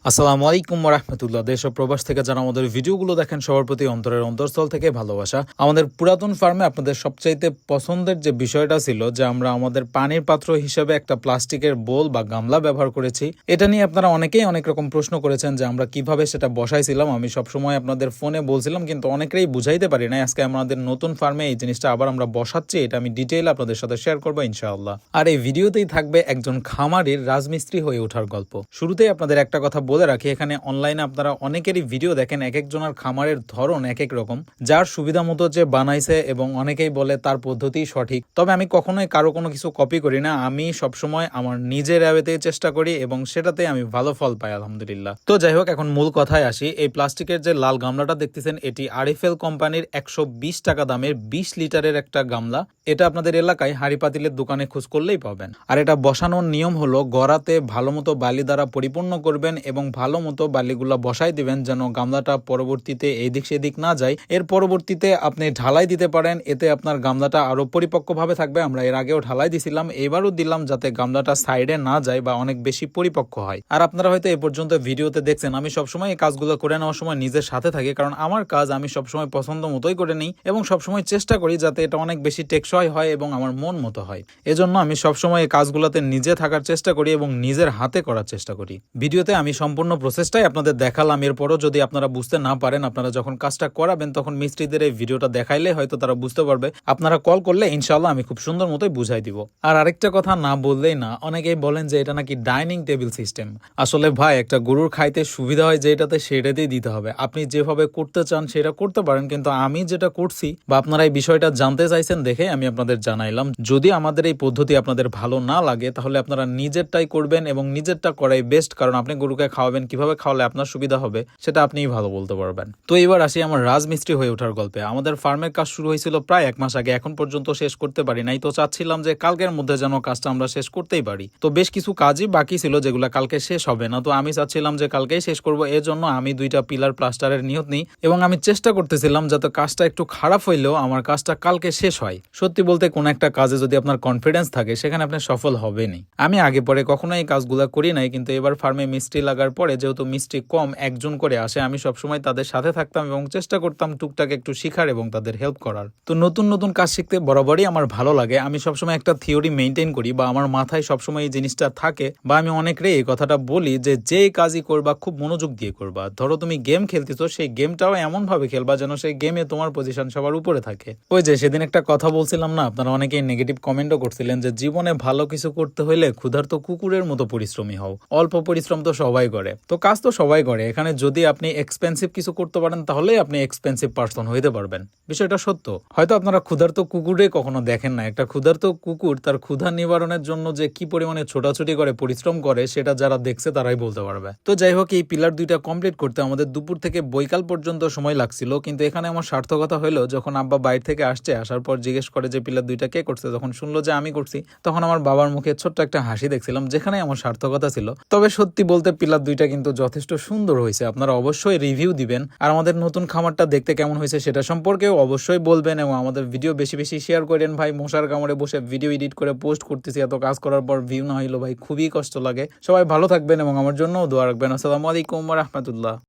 আসসালামু আলাইকুম রাহমাতুল্লাহ। দেশ ও প্রবাস থেকে যারা আমাদের ভিডিওগুলো দেখেন সবার প্রতি অন্তরের অন্তঃস্থল থেকে ভালোবাসা। আমাদের পুরাতন ফার্মে আপনাদের সবচাইতে পছন্দের যে বিষয়টা ছিল যে আমরা আমাদের পানির পাত্র হিসেবে একটা প্লাস্টিকের বোল বা গামলা ব্যবহার করেছি। এটা নিয়ে আপনারা অনেকেই অনেক রকম প্রশ্ন করেছেন যে আমরা কিভাবে সেটা বসাইছিলাম। আমি সবসময় আপনাদের ফোনে বলছিলাম কিন্তু অনেকেই বুঝাইতে পারি না। আজকে আমাদের নতুন ফার্মে এই জিনিসটা আবার আমরা বসাচ্ছি, এটা আমি ডিটেইল আপনাদের সাথে শেয়ার করবো ইনশাআল্লাহ। আর এই ভিডিওতেই থাকবে একজন খামারির রাজমিস্ত্রি হয়ে ওঠার গল্প। শুরুতেই আপনাদের একটা কথা বলে রাখি, এখানে অনলাইনে আপনারা অনেকেরই ভিডিও দেখেন, এক একজনের খামারের ধরন এক এক রকম, যার সুবিধা মতো যে বানাইছে এবং অনেকেই বলে তার পদ্ধতি সঠিক। তবে আমি কখনোই কারো কোনো কিছু কপি করি না, আমি সবসময় আমার নিজের অ্যাওয়েতেই চেষ্টা করি এবং সেটাতে আমি ভালো ফল পাই আলহামদুলিল্লাহ। তো যাই হোক, এখন মূল কথায় আসি। এই প্লাস্টিকের যে লাল গামলাটা দেখতেছেন, এটি আরিফেল কোম্পানির 120 টাকা দামের 20 লিটারের একটা গামলা। এটা আপনাদের এলাকায় হাড়ি পাতিলের দোকানে খোঁজ করলেই পাবেন। আর এটা বসানোর নিয়ম হলো গড়াতে ভালো মতো বালি দ্বারা পরিপূর্ণ করবেন এবং ভালো মতো বালিগুলা বসাই দিবেন যেন গামলাটা পরবর্তীতে এদিক সেদিক না যায়। এর পরবর্তীতে আপনি ঢালাই দিতে পারেন, এতে আপনার গামলাটা আরো পরিপক্কভাবে থাকবে। আমরা এর আগেও ঢালাই দিছিলাম, এবারও দিলাম, যাতে গামলাটা সাইডে না যায় বা অনেক বেশি পরিপক্ক হয়। আর আপনারা হয়তো এ পর্যন্ত ভিডিওতে দেখছেন আমি সবসময় এই কাজগুলো করে নেওয়ার সময় নিজের সাথে থাকি, কারণ আমার কাজ আমি সবসময় পছন্দ মতোই করে নিই এবং সবসময় চেষ্টা করি যাতে এটা অনেক বেশি টেকসই হয় এবং আমার মন মতো হয়। এজন্য আমি সবসময় এই কাজগুলোতে নিজে থাকার চেষ্টা করি এবং নিজের হাতে করার চেষ্টা করি। ভিডিওতে আমি সম্পূর্ণ প্রসেসটাই আপনাদের দেখালাম। এরপরও যদি আপনারা বুঝতে না পারেন, আপনারা যখন কাজটা করাবেন তখন মিস্ত্রিদের এই ভিডিওটা দেখাইলে হয়তো তারা বুঝতে পারবে। আপনারা কল করলে ইনশাআল্লাহ আমি খুব সুন্দর মতোই বুঝাই দিব। আর আরেকটা কথা না বললেই না, অনেকেই বলেন যে এটা নাকি ডাইনিং টেবিল সিস্টেম। আসলে ভাই, একটা গরুর খাইতে সুবিধা হয় যেটাতে সেটাতেই দিতে হবে। আপনি যেভাবে করতে চান সেটা করতে পারেন, কিন্তু আমি যেটা করছি বা আপনারা এই বিষয়টা জানতে চাইছেন দেখে আমি আপনাদের জানাইলাম। যদি আমাদের এই পদ্ধতি আপনাদের ভালো না লাগে তাহলে আপনারা নিজেরটাই করবেন এবং নিজেরটা করাই বেস্ট, কারণ আপনি গরুকে খাওয়াবেন, কিভাবে খাওয়ালে আপনার সুবিধা হবে সেটা আপনিই ভালো বলতে পারবেন। তো এবার আসি আমার রাজমিস্ত্রি হয়ে ওঠার গল্পে। আমাদের ফার্মের কাজ শুরু হয়েছিল প্রায় 1 মাস আগে, এখন পর্যন্ত শেষ করতে পারি নাই। তো চাচ্ছিলাম যে কালকের মধ্যে যেন কাজটা আমরা শেষ করতেই পারি। তো বেশ কিছু কাজই বাকি ছিল যেগুলো কালকে শেষ হবে না, তো আমি চাচ্ছিলাম যে কালকেই শেষ করব। এর জন্য আমি 2টা পিলার প্লাস্টারের নিয়ত নিই এবং আমি চেষ্টা করতেছিলাম যাতে কাজটা একটু খারাপ হইলেও আমার কাজটা কালকে শেষ হয়। সত্যি বলতে কোন একটা কাজে যদি আপনার কনফিডেন্স থাকে সেখানে আপনি সফল হবেনই। আমি আগে পরে কখনো এই কাজগুলো করি নাই, কিন্তু এবার ফার্মে মিস্ত্রি লাগার পরে যেহেতু মিস্ত্রি কম, একজন করে আসে, আমি সবসময় তাদের সাথে থাকতাম এবং চেষ্টা করতাম টুকটাক একটু শিখার এবং তাদের হেল্প করার। তো নতুন নতুন কাজ শিখতে বরাবরই আমার ভালো লাগে। আমি সবসময় একটা থিওরি মেনটেন করি বা আমার মাথায় সবসময় এই জিনিসটা থাকে, বা আমি অনেকরে এই কথাটা বলি যে যেই কাজই করবা খুব মনোযোগ দিয়ে করবা। ধরো তুমি গেম খেলতেছো, সেই গেমটাও এমন ভাবে খেলবা যেন সেই গেমে তোমার পজিশন সবার উপরে থাকে। ওই যে সেদিন একটা কথা বলছিলাম না, আপনারা অনেকেই নেগেটিভ কমেন্টও করছিলেন যে জীবনে ভালো কিছু করতে হইলে ক্ষুধার্ত কুকুরের মতো পরিশ্রমী হও। অল্প পরিশ্রম তো সবাই করে, তো কাজ তো সবাই করে। এখানে যদি আপনি এক্সপেন্সিভ কিছু করতে পারেন তাহলেই আপনি এক্সপেন্সিভ পার্সন হইতে পারবেন। বিষয়টা সত্য। হয়তো আপনারা ক্ষুধার্ত কুকুরে কখনো দেখেন না। একটা ক্ষুধার্ত কুকুর তার ক্ষুধা নিবারণের জন্য যে কি পরিমাণে ছোটাছুটি করে, পরিশ্রম করে, সেটা যারা দেখছে তারাই বলতে পারবে। তো যাই হোক, এই পিলার 2টা কমপ্লিট করতে আমাদের দুপুর থেকে বৈকাল পর্যন্ত সময় লাগছিল। কিন্তু এখানে আমার সার্থকতা হলো যখন আব্বা বাইরে থেকে আসছে, আসার পর জিজ্ঞেস করে যে পিলার 2টা কে করছে। যখন শুনলো যে আমি করছি, তখন আমার বাবার মুখে ছোট্ট একটা হাসি দেখছিলাম, যেখানে আমার সার্থকতা ছিল। তবে সত্যি বলতে পিলার 2টা কিন্তু যথেষ্ট সুন্দর হয়েছে। আপনারা অবশ্যই রিভিউ দিবেন আর আমাদের নতুন খামারটা দেখতে কেমন হয়েছে সেটা সম্পর্কেও অবশ্যই বলবেন এবং আমাদের ভিডিও বেশি বেশি শেয়ার করেন। ভাই, মশার কামড়ে বসে ভিডিও এডিট করে পোস্ট করতেছি, এত কাজ করার পর ভিউ না হইলো ভাই খুবই কষ্ট লাগে। সবাই ভালো থাকবেন এবং আমার জন্যও দোয়া রাখবেন। আসসালামু আলাইকুম ওয়া রাহমাতুল্লাহ।